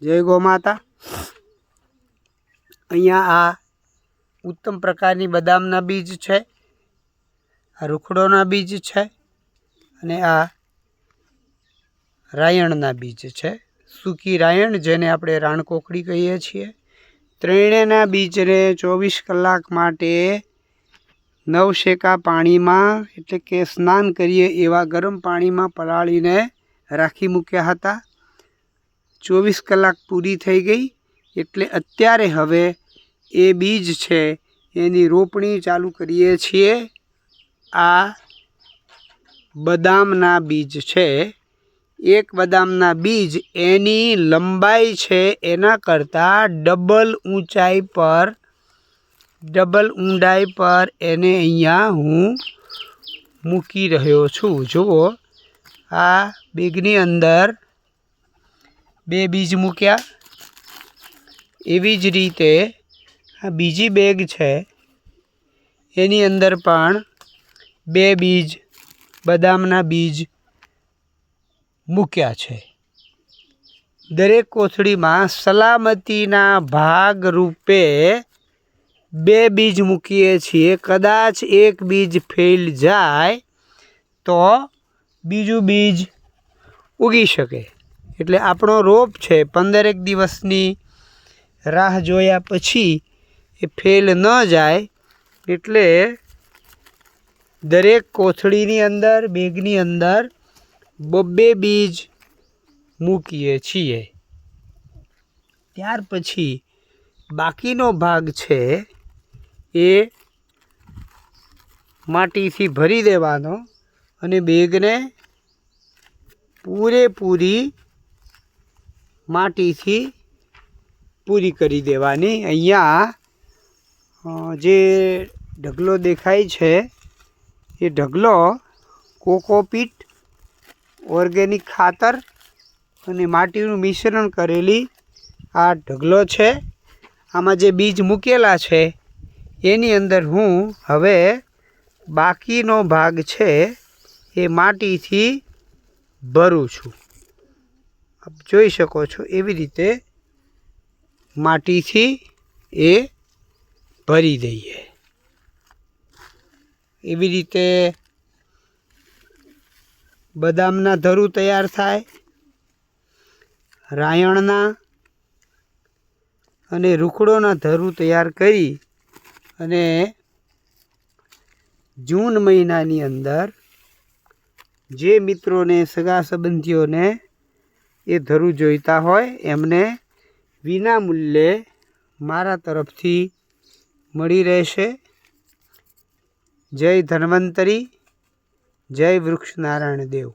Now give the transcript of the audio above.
जय गौ माता। अहींया आ उत्तम प्रकारनी बदामना बीज है, आ रूखड़ोना बीज है अने आ रायणना बीज है। सूकी रायण जेने आपणे राणकोकड़ी कहीए छीए। त्रणेयना बीजने 24 कलाक माटे नवशेका पाणी में एटले के स्नान करीए एवा गरम पाणी में पलाळीने राखी मूक्या हता। 24 कलाक पूरी थई गई एटले अत्यारे हवे ए बीज छे एनी रोपणी चालू करीए छीए। आ बदामना बीज छे। एक बदामना बीज एनी लंबाई छे एना करता डबल ऊंचाई पर डबल ऊंडाई पर एने अहींया हूँ मूकी रह्यो छूं। जुओ आ बेगनी अंदर 2 बीज मूक्या। एवी ज रीते आ बीजी बेग छे एनी अंदर पण 2 बीज बदामना बीज मूक्या छे। दरेक कोथળી में सलामतीना भाग रूपे 2 बीज मूकीए छीए। कदाच एक बीज फेल जाए तो बीजू बीज उगी शके। एटले आपणो रोप छे 15 दिवसनी राह जोया पछी ए फेल न जाए एटले दरेक कोथळीनी अंदर बेगनी अंदर 2 बीज मूकीए छीए। त्यार पछी बाकीनो भाग छे ए माटीथी भरी देवानो अने बेगने पूरेपूरी माटीथी पूरी करी देवानी। अहींया जे ढगलो देखाय छे ए ढगलो कोकोपीट ऑर्गेनिक खातर अने माटीनुं मिश्रण करेली आ ढगलो छे। आमां जे बीज मूकेला छे एनी अंदर हूँ हवे बाकीनो भाग छे ए माटीथी भरूं छूं। आप जोई शको छो एवी रीते माटीथी ए भरी दईए। एवी रीते बदामना धरू तैयार थाय। रायणना अने रूखड़ोना धरू तैयार करी अने जून महीनानी अंदर जे मित्रों ने सगा संबंधीओ ने ए धरू जोईता होय एमने विना मूल्ये मारा तरफथी मळी रहेशे। जय धन्वंतरी, जय वृक्ष नारायण देव।